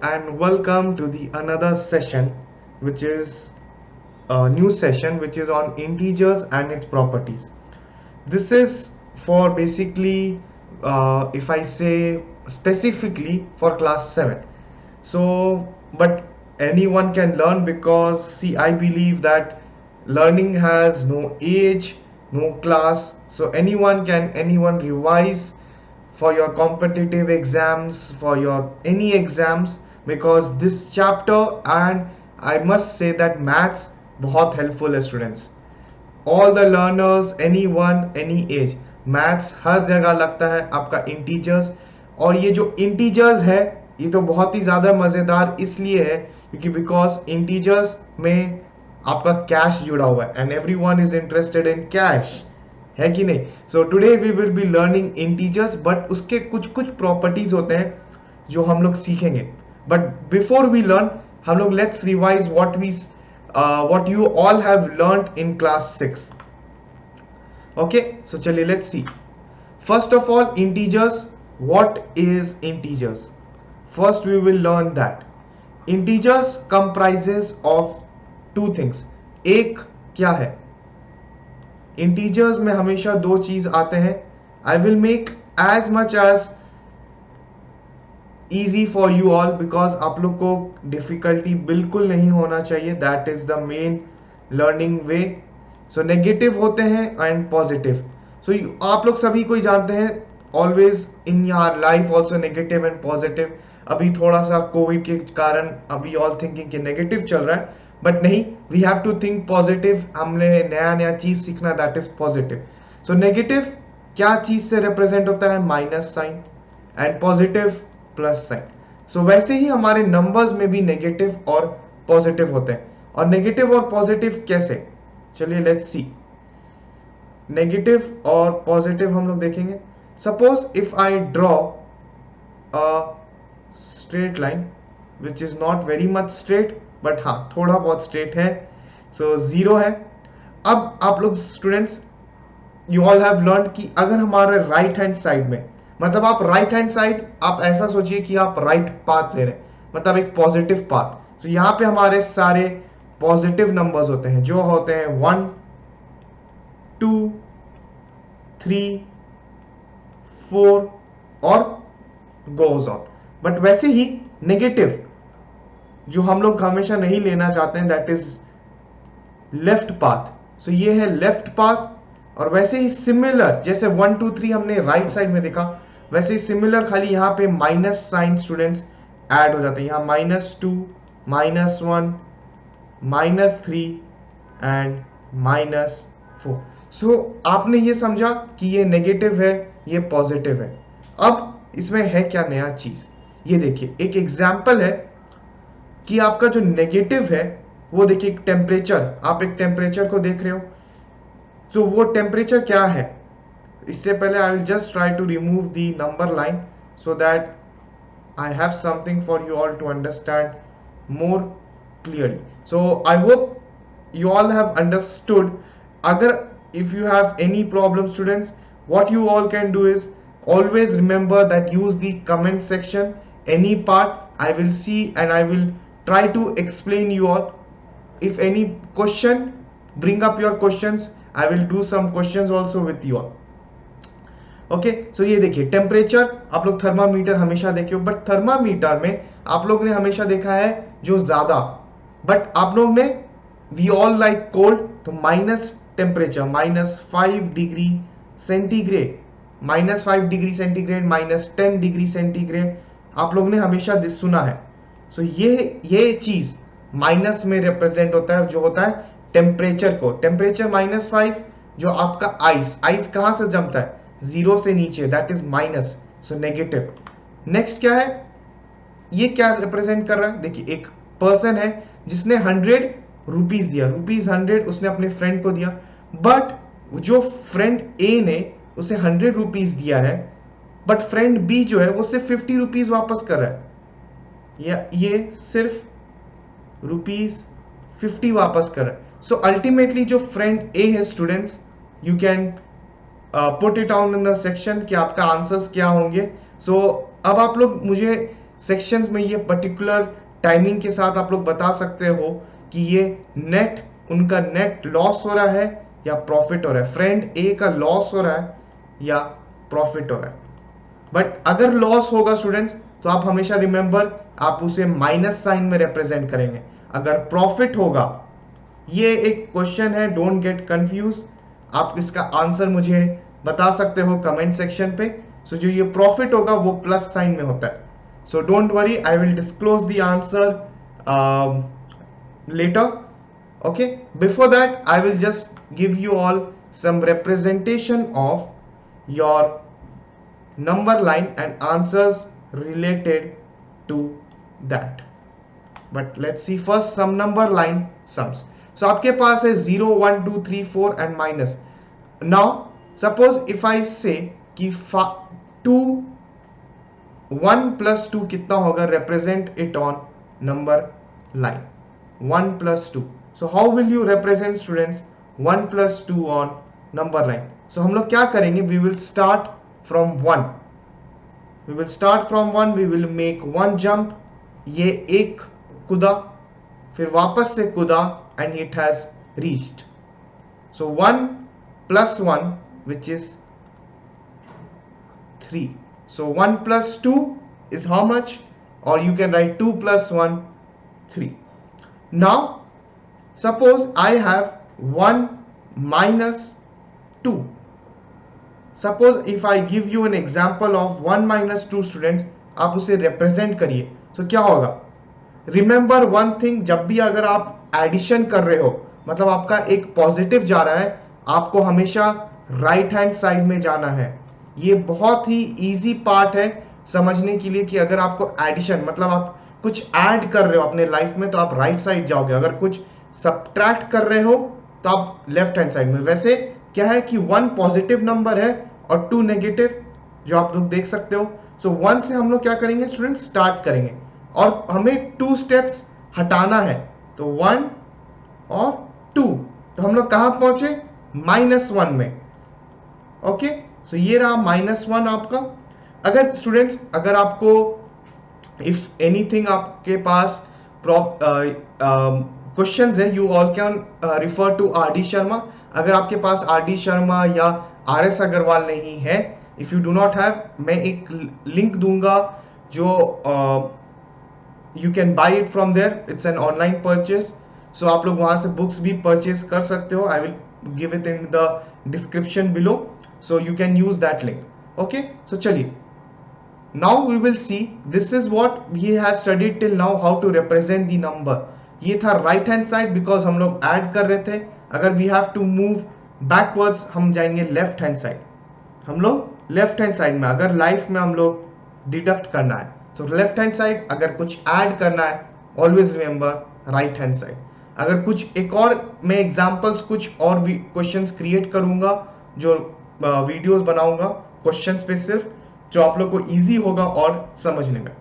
and welcome to the another session, which is a new session which is on integers and its properties. This is for basically, if I say specifically for class 7. So, but anyone can learn because see, I believe that learning has no age, no class. So anyone revise for your competitive exams, for your any exams, because this chapter, and I must say that maths बहुत helpful है students. All the learners, anyone, any age, maths हर जगह लगता है आपका integers. और ये जो इंटीजर्स है ये तो बहुत ही ज़्यादा मज़ेदार इसलिए है क्योंकि बिकॉज इंटीजर्स में आपका कैश जुड़ा हुआ है and every one is interested in cash, है कि नहीं. So today we will be learning integers, but उसके कुछ कुछ प्रॉपर्टीज होते हैं जो हम लोग सीखेंगे. बट बिफोर वी लर्न, हम लोग let's revise what you all have learned in class 6. Okay, so chaliye let's see. First of all, integers. What is integers? First we will learn that integers comprises of two things. एक क्या है? Integers में हमेशा दो चीज आते हैं. I will make as much as easy for you all because आप लोग को डिफिकल्टी बिल्कुल नहीं होना चाहिए. That is the main learning way. So negative होते हैं एंड पॉजिटिव. सो आप लोग सभी कोई जानते हैं always in your life also negative and positive. अभी थोड़ा सा कोविड के कारण अभी ऑल थिंकिंग कि नेगेटिव चल रहा है, बट नहीं, we have to think positive. हमने नया नया चीज सीखना, that is positive. So negative क्या चीज से रिप्रेजेंट होता है? Minus sign. And positive plus sign. So वैसे ही हमारे नंबर्स में भी नेगेटिव और पॉजिटिव होते हैं. और नेगेटिव और पॉजिटिव कैसे? चलिए लेट्स सी. नेगेटिव और पॉजिटिव हम लोग देखेंगे. Suppose if I draw a straight line which is not very much straight, but हाँ थोड़ा बहुत स्ट्रेट है. सो जीरो है. अब आप लोग students, you all have learn कि अगर हमारे राइट हैंड साइड में, मतलब आप राइट हैंड साइड, आप ऐसा सोचिए कि आप राइट पाथ ले रहे हैं, मतलब एक पॉजिटिव पाथ. तो यहां पे हमारे सारे पॉजिटिव नंबर्स होते हैं जो होते हैं 1 2 3 4 और गोज ऑन. बट वैसे ही नेगेटिव जो हम लोग हमेशा नहीं लेना चाहते हैं, दैट इज लेफ्ट पाथ. सो ये है लेफ्ट पाथ. और वैसे ही सिमिलर, जैसे 1 2 3 हमने राइट साइड में देखा, वैसे ही सिमिलर खाली यहां पे माइनस साइन स्टूडेंट्स ऐड हो जाते हैं. यहां -2 -1 -3 एंड -4. सो आपने ये समझा कि ये नेगेटिव है, ये पॉजिटिव है. अब इसमें है क्या नया चीज, ये देखिए. एक एग्जाम्पल है कि आपका जो नेगेटिव है वो देखिए, टेम्परेचर. आप एक टेम्परेचर को देख रहे हो, तो वो टेम्परेचर क्या है? इससे पहले I will just try to remove the number line so that I have something for you all to understand more clearly. So I hope you all have understood. Agar if you have any problem students, what you all can do is always remember that use the comment section. Any part I will see and I will try to explain you all. If any question, bring up your questions. I will do some questions also with you all. Okay. So ये देखिए temperature, आप लोग thermometer हमेशा देखे हो, but thermometer में आप लोग ने हमेशा देखा है जो ज्यादा, बट आप लोग ने वी ऑल लाइक कोल्ड, तो minus temperature -5 degree centigrade, -5 degree centigrade, -10 degree centigrade आप लोग ने हमेशा सुना है. सो ये चीज माइनस में रिप्रेजेंट होता है, जो होता है टेम्परेचर को. टेम्परेचर -5, जो आपका आइस कहां से जमता है? जीरो से नीचे, that is minus. So negative. Next क्या है? ये क्या रिप्रेजेंट कर रहा है? देखिए एक पर्सन है जिसने 100 रुपीज दिया, ₹100 उसने अपने फ्रेंड को दिया, बट जो फ्रेंड ए ने उसे 100 रुपीज दिया है, बट फ्रेंड बी जो है वो सिर्फ 50 रुपीज वापस कर रहा है, या ये सिर्फ ₹50 वापस कर रहा है. सो अल्टीमेटली जो फ्रेंड ए है students, you can put it on in the section कि आपका आंसर्स क्या होंगे. सो अब आप लोग मुझे सेक्शंस में ये पर्टिकुलर टाइमिंग के साथ आप लोग बता सकते हो कि ये नेट, उनका नेट लॉस हो रहा है या प्रॉफिट हो रहा है, फ्रेंड ए का लॉस हो रहा है या प्रॉफिट हो रहा है। बट अगर लॉस होगा स्टूडेंट्स तो आप हमेशा रिमेंबर आप उसे माइनस साइन में रिप्रेजेंट करेंगे। अगर प्रॉफिट होगा, ये एक क्वेश्चन है, डोंट गेट कंफ्यूज, आप इसका आंसर मुझे बता सकते हो कमेंट सेक्शन पे। सो जो ये प्रॉफिट होगा वो प्लस साइन में होता है। So don't worry, I will disclose the answer later. Okay, before that I will just give you all some representation of your number line and answers related to that. But let's see first some number line sums. So आपके पास है 0 1 2 3 4 and minus. Now suppose if I say कि 2 1 plus 2 कितना होगा, represent it on number line 1 plus 2. So how will you represent students 1 plus 2 on number line? So हम लोग क्या करेंगे, we will start from 1. We will start from 1, we will make one jump. ये एक कूदा, फिर वापस से कूदा and it has reached. So 1 plus 1 which is 3. So 1 plus 2 is how much? Or you can write 2 plus 1, 3. Now suppose I have 1 minus 2. Suppose if I give you an example of 1 minus 2 students, आप उसे represent करिए। तो क्या होगा, remember one thing, जब भी अगर आप addition कर रहे हो, मतलब आपका एक पॉजिटिव जा रहा है, आपको हमेशा राइट हैंड साइड में जाना है। ये बहुत ही इजी पार्ट है समझने के लिए कि अगर आपको एडिशन मतलब आप कुछ ऐड कर रहे हो अपने लाइफ में तो आप राइट साइड जाओगे, अगर कुछ सब्ट्रैक्ट कर रहे हो तो आप लेफ्ट हैंड साइड में। वैसे क्या है कि 1 पॉजिटिव नंबर है और 2 नेगेटिव, जो आप लोग देख सकते हो। सो 1 से हम लोग क्या करेंगे स्टूडेंट, स्टार्ट करेंगे और हमें 2 स्टेप्स हटाना है, तो 1 और 2, तो हम लोग कहां पहुंचे, -1 में। ओके, सो ये रहा -1 आपका। अगर स्टूडेंट्स अगर आपको इफ एनीथिंग आपके पास क्वेश्चंस है, you all can refer to R D Sharma. अगर आपके पास आर डी शर्मा या आर एस अग्रवाल नहीं है, if you do not have, मैं एक लिंक दूंगा जो you can buy it from there, it's an online purchase. So आप लोग वहां से बुक्स भी परचेज कर सकते हो, I will give it in the description below, so you can use that link. Okay, so चलिए, now we will see, this is what we have studied till now, how to represent the number. ये था right hand side, because हम लोग add कर रहे थे। अगर we have to move backwards, हम जाएंगे लेफ्ट हैंड साइड। हम लोग लेफ्ट हैंड साइड में अगर लाइफ में हम लोग डिडक्ट करना है तो लेफ्ट हैंड साइड, अगर कुछ ऐड करना है always remember right hand side. अगर कुछ एक और मैं एग्जांपल्स कुछ और क्वेश्चंस क्रिएट करूंगा, जो वीडियोस बनाऊंगा क्वेश्चंस पे सिर्फ, जो आप लोग को इजी होगा और समझने में।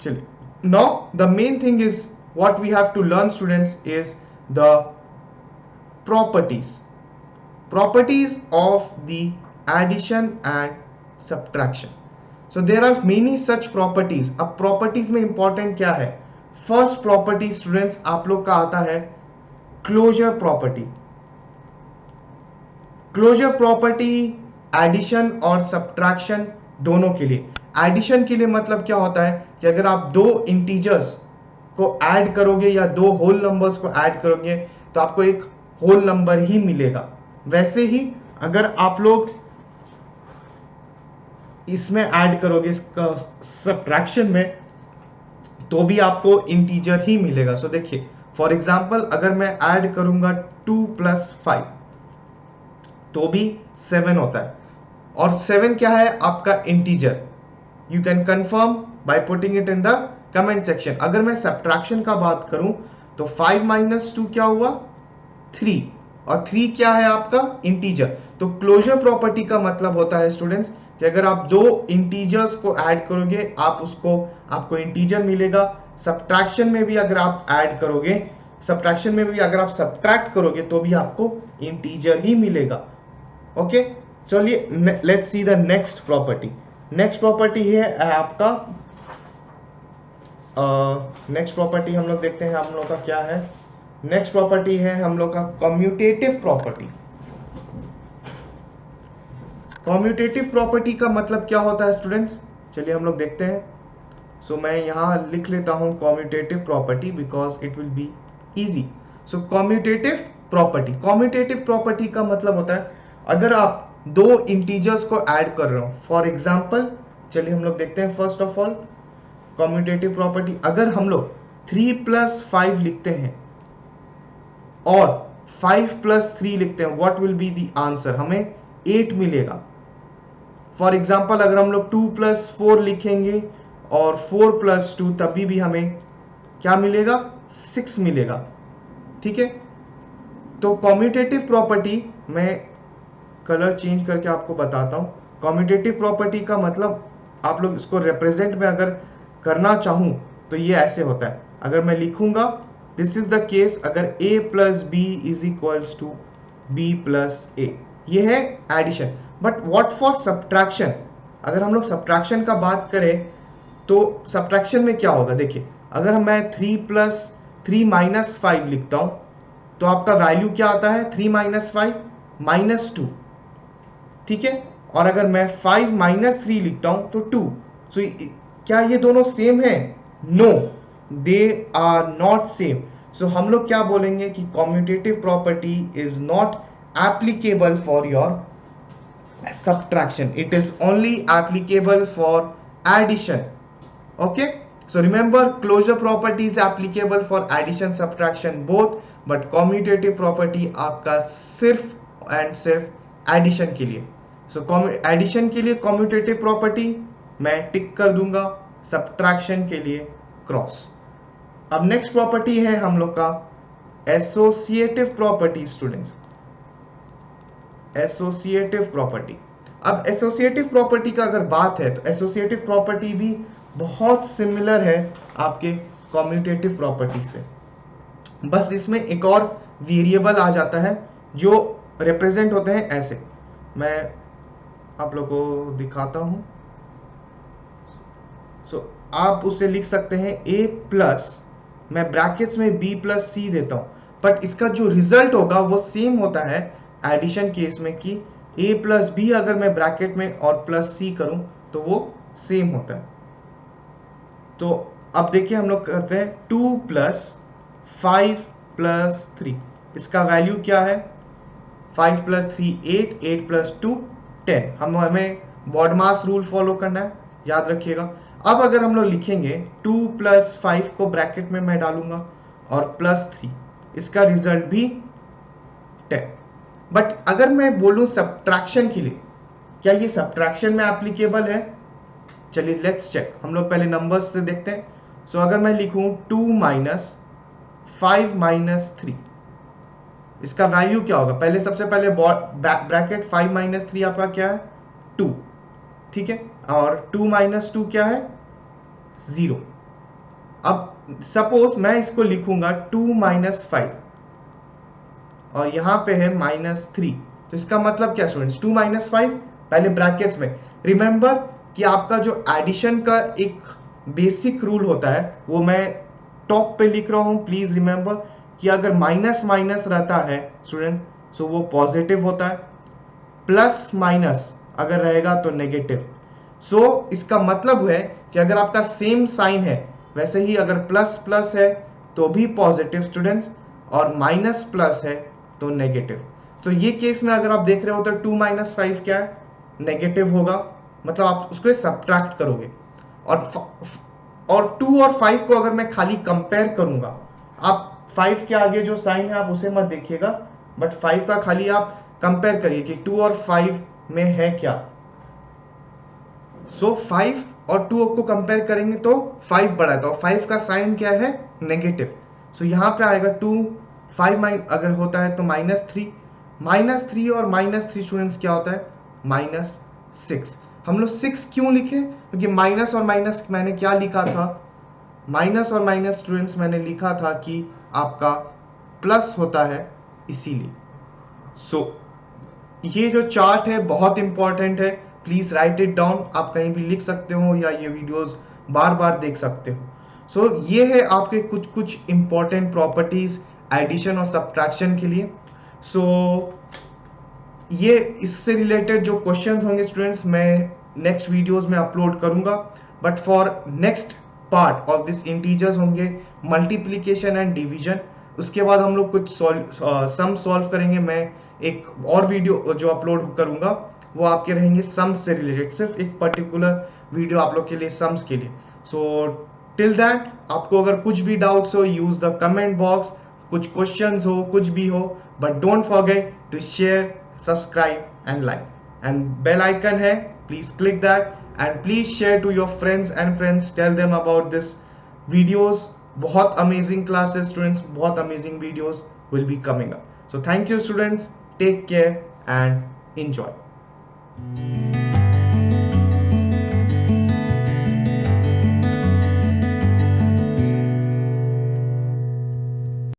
चलिए, now the main thing is what we have to learn students is the properties of the addition and subtraction. So there are many such properties. अब properties में important क्या है, first property students आप लोग का आता है closure property. Closure property addition और subtraction दोनों के लिए। एडिशन के लिए मतलब क्या होता है कि अगर आप दो इंटीजर्स को ऐड करोगे या दो होल नंबर्स को ऐड करोगे तो आपको एक होल नंबर ही मिलेगा। वैसे ही अगर आप लोग इसमें ऐड करोगे सब्ट्रैक्शन में तो भी आपको इंटीजर ही मिलेगा। सो देखिए, फॉर एग्जांपल अगर मैं ऐड करूंगा 2 + 5 तो भी 7 होता है, और 7 क्या है आपका integer. You can confirm by putting it in the comment section. अगर मैं सब्ट्रैक्शन का बात करूं तो 5 - 2 क्या हुआ, 3, और 3 क्या है आपका इंटीजर। तो क्लोजर प्रॉपर्टी का मतलब होता है स्टूडेंट्स कि अगर आप दो इंटीजर्स को ऐड करोगे आपको इंटीजर मिलेगा। सब्ट्रैक्शन में भी अगर आप ऐड करोगे, सब्ट्रैक्शन में भी अगर आप सब्ट्रैक्ट करोगे तो भी आपको इंटीजर ही मिलेगा। ओके, चलिए let's see the next property. Next property है आपका नेक्स्ट प्रॉपर्टी हम लोग देखते हैं हम लोग का क्या है। नेक्स्ट प्रॉपर्टी है हम लोग का कम्यूटेटिव प्रॉपर्टी। कम्यूटेटिव प्रॉपर्टी का मतलब क्या होता है स्टूडेंट्स, चलिए हम लोग देखते हैं। सो मैं यहाँ लिख लेता हूँ commutative property because it will be easy. So commutative property का मतलब होता है अगर आप दो इंटीजर्स को ऐड कर रहे हो, फॉर एग्जाम्पल चलिए हम लोग देखते हैं। First of all commutative property, अगर हम लोग 3 + 5 लिखते हैं और 5 + 3 लिखते हैं, what will be the answer, हमें 8 मिलेगा। फॉर एग्जाम्पल अगर हम लोग 2 + 4 लिखेंगे और 4 + 2 तभी भी हमें क्या मिलेगा, 6 मिलेगा। ठीक है, तो कम्यूटेटिव प्रॉपर्टी मैं कलर चेंज करके आपको बताता हूं। कम्यूटेटिव प्रॉपर्टी का मतलब आप लोग इसको रिप्रेजेंट में अगर करना चाहूं तो ये ऐसे होता है। अगर मैं लिखूंगा दिस इज द केस, अगर a + b = b + a, ये है addition. But what for subtraction, अगर हम लोग सब्ट्रैक्शन का बात करें तो सब्ट्रैक्शन में क्या होगा, देखिए अगर मैं 3 + 3 - 5 लिखता हूं तो आपका वैल्यू क्या आता है, 3 - 5 -2। ठीक है, और अगर मैं 5 - 3 लिखता हूं तो 2। सो क्या ये दोनों सेम है, no they are not same. So हम लोग क्या बोलेंगे कि commutative property is not applicable for your subtraction, it is only applicable for addition. Okay, so remember closure property is applicable for addition subtraction both, but commutative property आपका सिर्फ and सिर्फ addition के लिए। सो एडिशन के लिए commutative property मैं टिक कर दूंगा, सब्ट्रैक्शन के लिए क्रॉस। अब नेक्स्ट प्रॉपर्टी है हम लोग का associative property students, associative property. अब एसोसिएटिव प्रॉपर्टी का अगर बात है तो एसोसिएटिव प्रॉपर्टी भी बहुत सिमिलर है आपके कम्यूटेटिव प्रॉपर्टी से, बस इसमें एक और वेरिएबल आ जाता है जो रिप्रेजेंट होते हैं ऐसे। मैं आप लोगों को दिखाता हूं। सो आप उसे लिख सकते हैं a+, मैं ब्रैकेट्स में b + c देता हूं, बट इसका जो रिजल्ट होगा वो सेम होता है एडिशन केस में कि a + b अगर मैं ब्रैकेट में और +c करूं तो वो सेम होता है। तो अब देखिए हम लोग करते हैं 2 + 5 + 3, इसका वैल्यू क्या है, 5 + 3 8, 8 + 2 10। हमें बॉडमास रूल फॉलो करना है, याद रखिएगा। अब अगर हम लोग लिखेंगे 2 + 5 को ब्रैकेट में मैं डालूंगा और +3, इसका रिजल्ट भी 10। बट अगर मैं बोलूं सब्ट्रैक्शन के लिए, क्या ये सब्ट्रैक्शन में एप्लीकेबल है, चलिए लेट्स चेक। हम लोग पहले नंबर्स से देखते हैं। सो अगर मैं लिखूं 2 - 5 - 3, इसका वैल्यू क्या होगा, पहले सबसे पहले ब्रैकेट 5 - 3 आपका क्या है, 2। ठीक है, और 2 - 2 क्या है, 0। अब सपोज मैं इसको लिखूंगा 2 - 5 और यहां पे है -3, तो इसका मतलब क्या स्टूडेंट्स, 2 - 5 पहले ब्रैकेट्स में। रिमेंबर कि आपका जो एडिशन का एक बेसिक रूल होता है वो मैं टॉप पे लिख रहा हूं, प्लीज रिमेंबर कि अगर माइनस माइनस रहता है स्टूडेंट सो वो पॉजिटिव होता है, प्लस माइनस अगर रहेगा तो नेगेटिव। सो इसका मतलब है कि अगर आपका सेम साइन है, वैसे ही अगर प्लस प्लस है तो भी पॉजिटिव स्टूडेंट्स, और माइनस प्लस है तो नेगेटिव। तो ये केस में अगर आप देख रहे हो तो 2 - 5 क्या है, नेगेटिव होगा, मतलब आप उसको सब्ट्रैक्ट करोगे। और 2 और 5 को अगर मैं खाली कंपेयर करूंगा, आप 5 के आगे जो साइन है आप उसे मत देखिएगा, बट 5 का खाली आप कंपेयर करिए कि 2 और 5 में है क्या। सो 5 और 2 को कंपेयर करेंगे तो 5 बड़ा है, तो 5 का साइन क्या है, नेगेटिव। सो यहां पे आएगा 2 5 अगर होता है तो -3, -3 और -3 स्टूडेंट्स क्या होता है, -6। हम लोग 6 क्यों लिखे, क्योंकि माइनस और माइनस मैंने क्या लिखा था, माइनस और माइनस स्टूडेंट्स मैंने लिखा था कि आपका प्लस होता है, इसीलिए। सो ये जो चार्ट है बहुत इंपॉर्टेंट है, प्लीज राइट इट डाउन, आप कहीं भी लिख सकते हो या ये वीडियोस बार बार देख सकते हो। सो ये है आपके कुछ कुछ इंपॉर्टेंट प्रॉपर्टीज एडिशन और सब्ट्रैक्शन के लिए। सो ये इससे रिलेटेड जो क्वेश्चंस होंगे स्टूडेंट्स मैं नेक्स्ट वीडियोस में अपलोड करूंगा। But for next part of this integers होंगे मल्टीप्लिकेशन एंड डिवीजन। उसके बाद हम लोग कुछ सम सॉल्व करेंगे। मैं एक और वीडियो जो अपलोड करूंगा वो आपके रहेंगे सम्स से रिलेटेड, सिर्फ एक पर्टिकुलर वीडियो आप लोग के लिए सम्स के लिए। सो टिल दैट आपको अगर कुछ भी डाउट्स हो यूज द कमेंट बॉक्स, कुछ क्वेश्चंस हो कुछ भी हो, but don't forget to share, subscribe and like, and bell icon है, please click that and please share to your friends and friends, tell them about this videos। बहुत amazing classes students, बहुत amazing videos will be coming up। So thank you students, take care and enjoy।